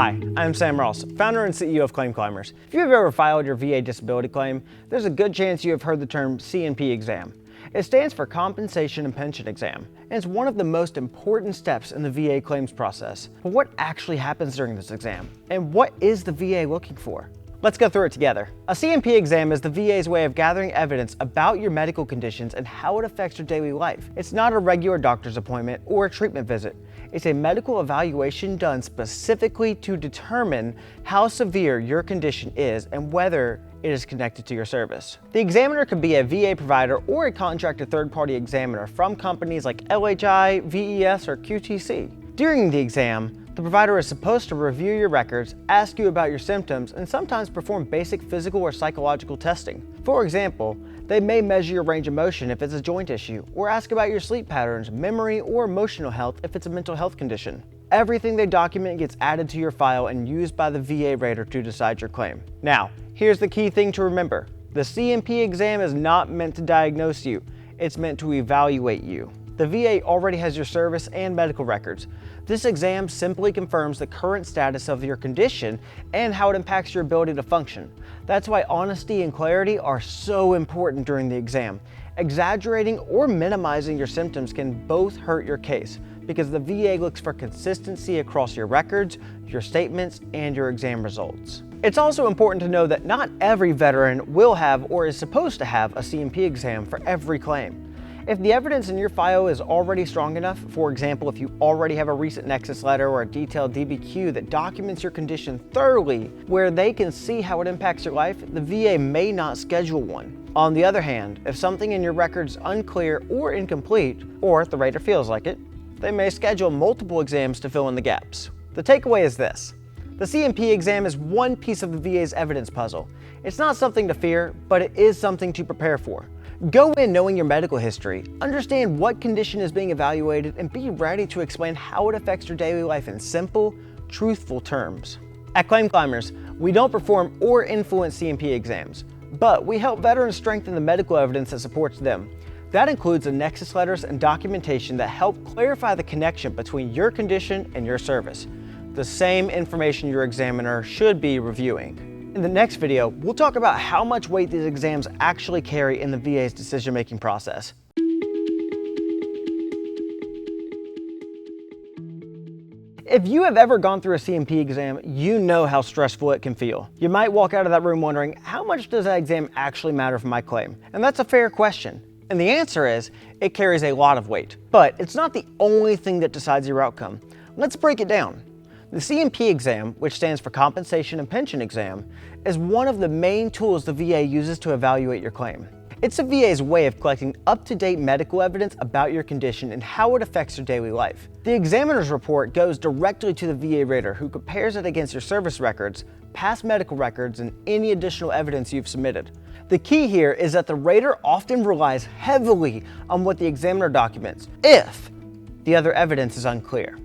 Hi, I'm Sam Ross, founder and CEO of Claim Climbers. If you've ever filed your VA disability claim, there's a good chance you have heard the term C&P Exam. It stands for Compensation and Pension Exam, and it's one of the most important steps in the VA claims process. But what actually happens during this exam? And what is the VA looking for? Let's go through it together. A C&P exam is the VA's way of gathering evidence about your medical conditions and how it affects your daily life. It's not a regular doctor's appointment or a treatment visit. It's a medical evaluation done specifically to determine how severe your condition is and whether it is connected to your service. The examiner could be a VA provider or a contracted third-party examiner from companies like LHI, VES, or QTC. During the exam, the provider is supposed to review your records, ask you about your symptoms, and sometimes perform basic physical or psychological testing. For example, they may measure your range of motion if it's a joint issue, or ask about your sleep patterns, memory, or emotional health if it's a mental health condition. Everything they document gets added to your file and used by the VA rater to decide your claim. Now, here's the key thing to remember. The C&P exam is not meant to diagnose you. It's meant to evaluate you. The VA already has your service and medical records. This exam simply confirms the current status of your condition and how it impacts your ability to function. That's why honesty and clarity are so important during the exam. Exaggerating or minimizing your symptoms can both hurt your case because the VA looks for consistency across your records, your statements, and your exam results. It's also important to know that not every veteran will have or is supposed to have a C&P exam for every claim. If the evidence in your file is already strong enough, for example, if you already have a recent Nexus letter or a detailed DBQ that documents your condition thoroughly, where they can see how it impacts your life, the VA may not schedule one. On the other hand, if something in your record's unclear or incomplete, or if the rater feels like it, they may schedule multiple exams to fill in the gaps. The takeaway is this. The C&P exam is one piece of the VA's evidence puzzle. It's not something to fear, but it is something to prepare for. Go in knowing your medical history, understand what condition is being evaluated, and be ready to explain how it affects your daily life in simple, truthful terms. At Claim Climbers, we don't perform or influence C&P exams, but we help veterans strengthen the medical evidence that supports them. That includes the Nexus letters and documentation that help clarify the connection between your condition and your service, the same information your examiner should be reviewing. In the next video, we'll talk about how much weight these exams actually carry in the VA's decision-making process. If you have ever gone through a C&P exam, you know how stressful it can feel. You might walk out of that room wondering, how much does that exam actually matter for my claim? And that's a fair question. And the answer is, it carries a lot of weight. But it's not the only thing that decides your outcome. Let's break it down. The C&P exam, which stands for Compensation and Pension Exam, is one of the main tools the VA uses to evaluate your claim. It's the VA's way of collecting up-to-date medical evidence about your condition and how it affects your daily life. The examiner's report goes directly to the VA rater, who compares it against your service records, past medical records, and any additional evidence you've submitted. The key here is that the rater often relies heavily on what the examiner documents if the other evidence is unclear.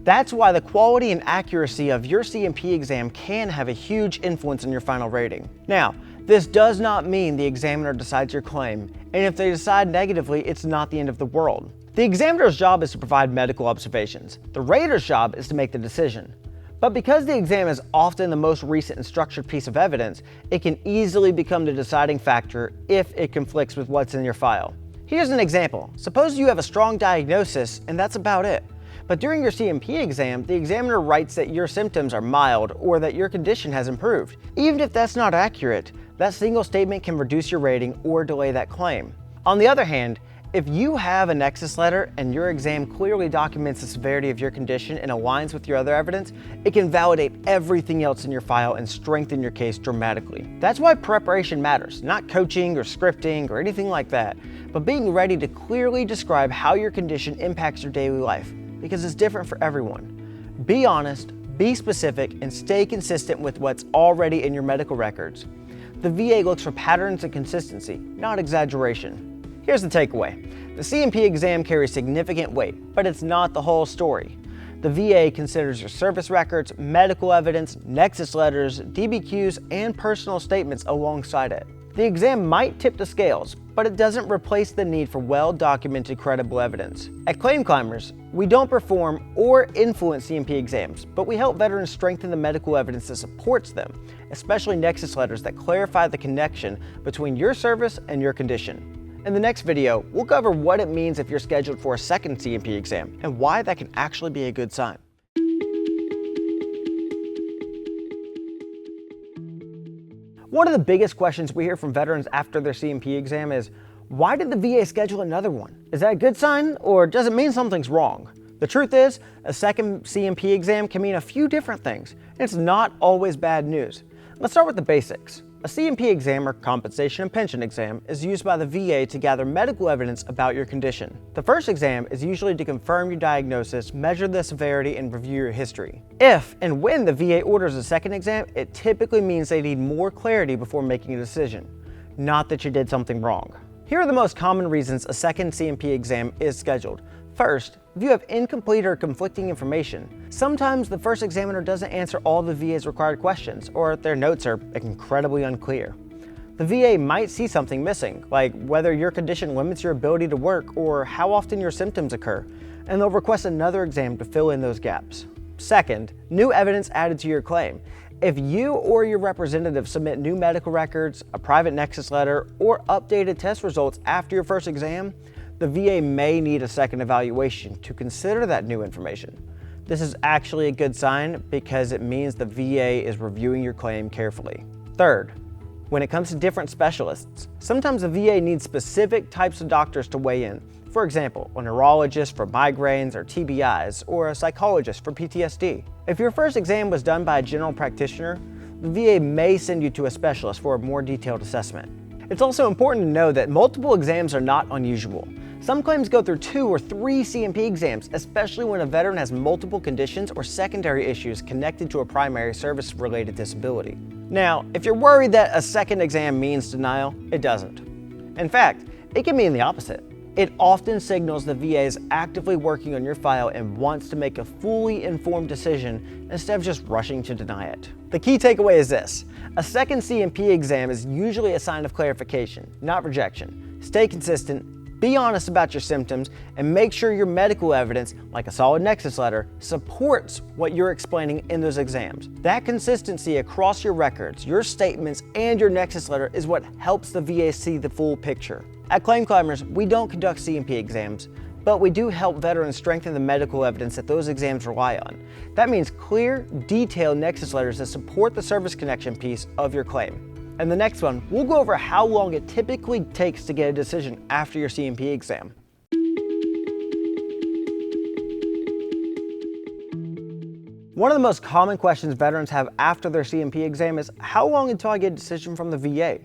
That's why the quality and accuracy of your C&P exam can have a huge influence in your final rating. Now, this does not mean the examiner decides your claim, and if they decide negatively, it's not the end of the world. The examiner's job is to provide medical observations. The rater's job is to make the decision. But because the exam is often the most recent and structured piece of evidence, it can easily become the deciding factor if it conflicts with what's in your file. Here's an example. Suppose you have a strong diagnosis, and that's about it. But during your C&P exam, the examiner writes that your symptoms are mild or that your condition has improved. Even if that's not accurate, that single statement can reduce your rating or delay that claim. On the other hand, if you have a Nexus letter and your exam clearly documents the severity of your condition and aligns with your other evidence, it can validate everything else in your file and strengthen your case dramatically. That's why preparation matters, not coaching or scripting or anything like that, but being ready to clearly describe how your condition impacts your daily life, because it's different for everyone. Be honest, be specific, and stay consistent with what's already in your medical records. The VA looks for patterns and consistency, not exaggeration. Here's the takeaway. The C&P exam carries significant weight, but it's not the whole story. The VA considers your service records, medical evidence, Nexus letters, DBQs, and personal statements alongside it. The exam might tip the scales, but it doesn't replace the need for well-documented, credible evidence. At Claim Climbers, we don't perform or influence C&P exams, but we help veterans strengthen the medical evidence that supports them, especially Nexus letters that clarify the connection between your service and your condition. In the next video, we'll cover what it means if you're scheduled for a second C&P exam and why that can actually be a good sign. One of the biggest questions we hear from veterans after their C&P exam is, why did the VA schedule another one? Is that a good sign, or does it mean something's wrong? The truth is, a second C&P exam can mean a few different things, and it's not always bad news. Let's start with the basics. A C&P exam, or compensation and pension exam, is used by the VA to gather medical evidence about your condition. The first exam is usually to confirm your diagnosis, measure the severity, and review your history. If and when the VA orders a second exam, it typically means they need more clarity before making a decision, not that you did something wrong. Here are the most common reasons a second C&P exam is scheduled. First, if you have incomplete or conflicting information. Sometimes the first examiner doesn't answer all the VA's required questions, or their notes are incredibly unclear. The VA might see something missing, like whether your condition limits your ability to work or how often your symptoms occur, and they'll request another exam to fill in those gaps. Second, new evidence added to your claim. If you or your representative submit new medical records, a private Nexus letter, or updated test results after your first exam, the VA may need a second evaluation to consider that new information. This is actually a good sign because it means the VA is reviewing your claim carefully. Third, when it comes to different specialists, sometimes the VA needs specific types of doctors to weigh in. For example, a neurologist for migraines or TBIs, or a psychologist for PTSD. If your first exam was done by a general practitioner, the VA may send you to a specialist for a more detailed assessment. It's also important to know that multiple exams are not unusual. Some claims go through 2 or 3 C&P exams, especially when a veteran has multiple conditions or secondary issues connected to a primary service-related disability. Now, if you're worried that a second exam means denial, it doesn't. In fact, it can mean the opposite. It often signals the VA is actively working on your file and wants to make a fully informed decision instead of just rushing to deny it. The key takeaway is this: a second C&P exam is usually a sign of clarification, not rejection. Stay consistent, be honest about your symptoms, and make sure your medical evidence, like a solid Nexus letter, supports what you're explaining in those exams. That consistency across your records, your statements, and your Nexus letter is what helps the VA see the full picture. At Claim Climbers, we don't conduct C&P exams, but we do help veterans strengthen the medical evidence that those exams rely on. That means clear, detailed Nexus letters that support the service connection piece of your claim. In the next one, we'll go over how long it typically takes to get a decision after your C&P exam. One of the most common questions veterans have after their C&P exam is, how long until I get a decision from the VA?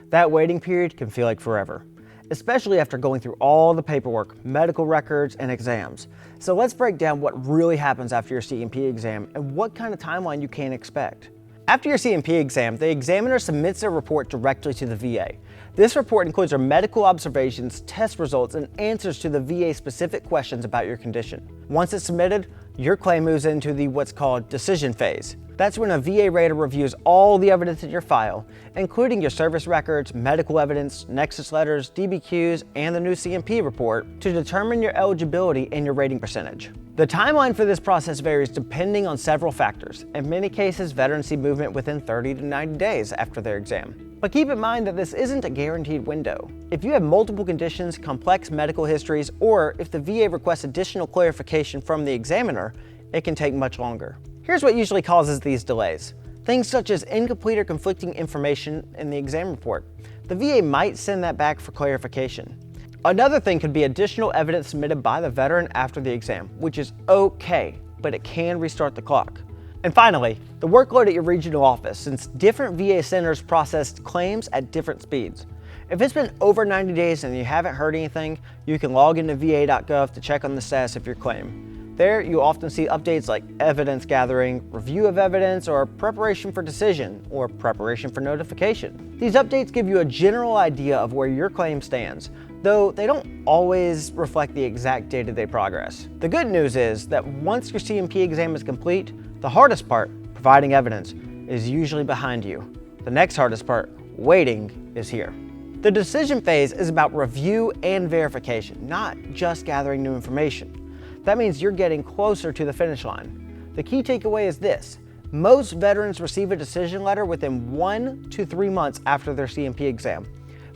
That waiting period can feel like forever, especially after going through all the paperwork, medical records, and exams. So let's break down what really happens after your C&P exam and what kind of timeline you can expect. After your C&P exam, the examiner submits a report directly to the VA. This report includes our medical observations, test results, and answers to the VA-specific questions about your condition. Once it's submitted, your claim moves into the what's called decision phase. That's when a VA rater reviews all the evidence in your file, including your service records, medical evidence, Nexus letters, DBQs, and the new C&P report to determine your eligibility and your rating percentage. The timeline for this process varies depending on several factors. In many cases, veterans see movement within 30 to 90 days after their exam. But keep in mind that this isn't a guaranteed window. If you have multiple conditions, complex medical histories, or if the VA requests additional clarification from the examiner, it can take much longer. Here's what usually causes these delays. Things such as incomplete or conflicting information in the exam report. The VA might send that back for clarification. Another thing could be additional evidence submitted by the veteran after the exam, which is okay, but it can restart the clock. And finally, the workload at your regional office, since different VA centers process claims at different speeds. If it's been over 90 days and you haven't heard anything, you can log into va.gov to check on the status of your claim. There, you often see updates like evidence gathering, review of evidence, or preparation for decision, or preparation for notification. These updates give you a general idea of where your claim stands, though they don't always reflect the exact day-to-day progress. The good news is that once your C&P exam is complete, the hardest part, providing evidence, is usually behind you. The next hardest part, waiting is here. The decision phase is about review and verification, not just gathering new information. That means you're getting closer to the finish line. The key takeaway is this: most veterans receive a decision letter within 1 to 3 months after their C&P exam,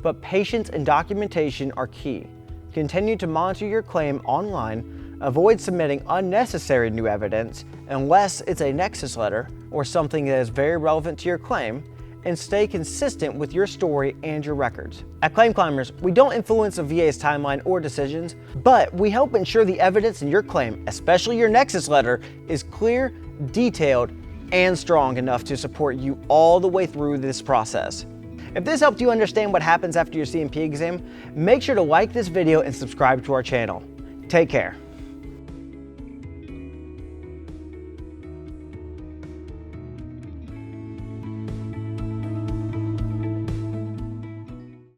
but patience and documentation are key. Continue to monitor your claim online, avoid submitting unnecessary new evidence unless it's a Nexus letter or something that is very relevant to your claim, and stay consistent with your story and your records. At Claim Climbers, we don't influence the VA's timeline or decisions, but we help ensure the evidence in your claim, especially your Nexus letter, is clear, detailed, and strong enough to support you all the way through this process. If this helped you understand what happens after your C&P exam, make sure to like this video and subscribe to our channel. Take care.